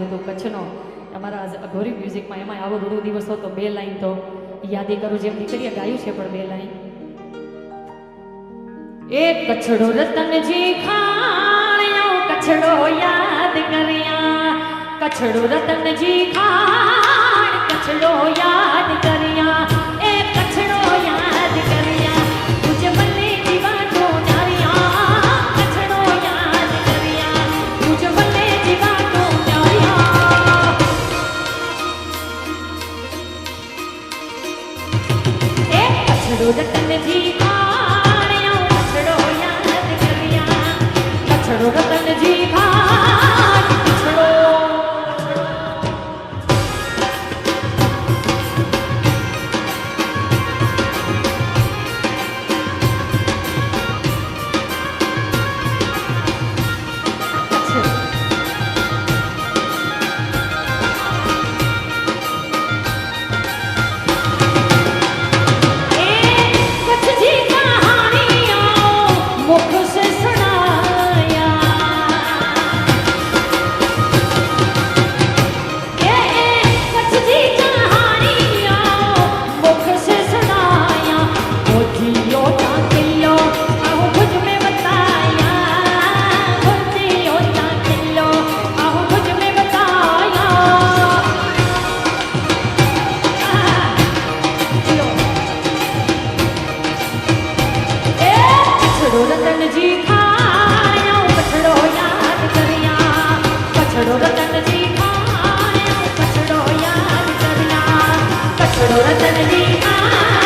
ગાયેલું હતું કચ્છનો અમારા અઘોરી મ્યુઝિકમાં. એમાં આવો રૂડો દિવસ હતો, 2 લાઈન તો યાદી કરું, જેમ દીકરીએ ગાયું છે પણ 2 લાઈન. એ કચ્છડો રતનજી ખાણ્યો કચ્છડો યાદ કર્યા, કચ્છડો રતનજી ખાણ કચ્છડો યાદ કર્યા, એ કચ્છડો યાદ કર્યા તુજ બને જીવાતો ન્યારિયા, કચ્છડો યાદ કર્યા તુજ બને જીવાતો ન્યારિયા. એ કચ્છડો રતનજી ખાણ્યો કચ્છડો યાદ કર્યા, કચ્છડો રતનજી ખાણ કચ્છડો. રતનજી ખાણ્યો કચ્છડો યાદ કર્યા, કચ્છડો રતનજી ખાણ્યો કચ્છડો યાદ કર્યા, કચ્છડો રતનજી ખાણ્યો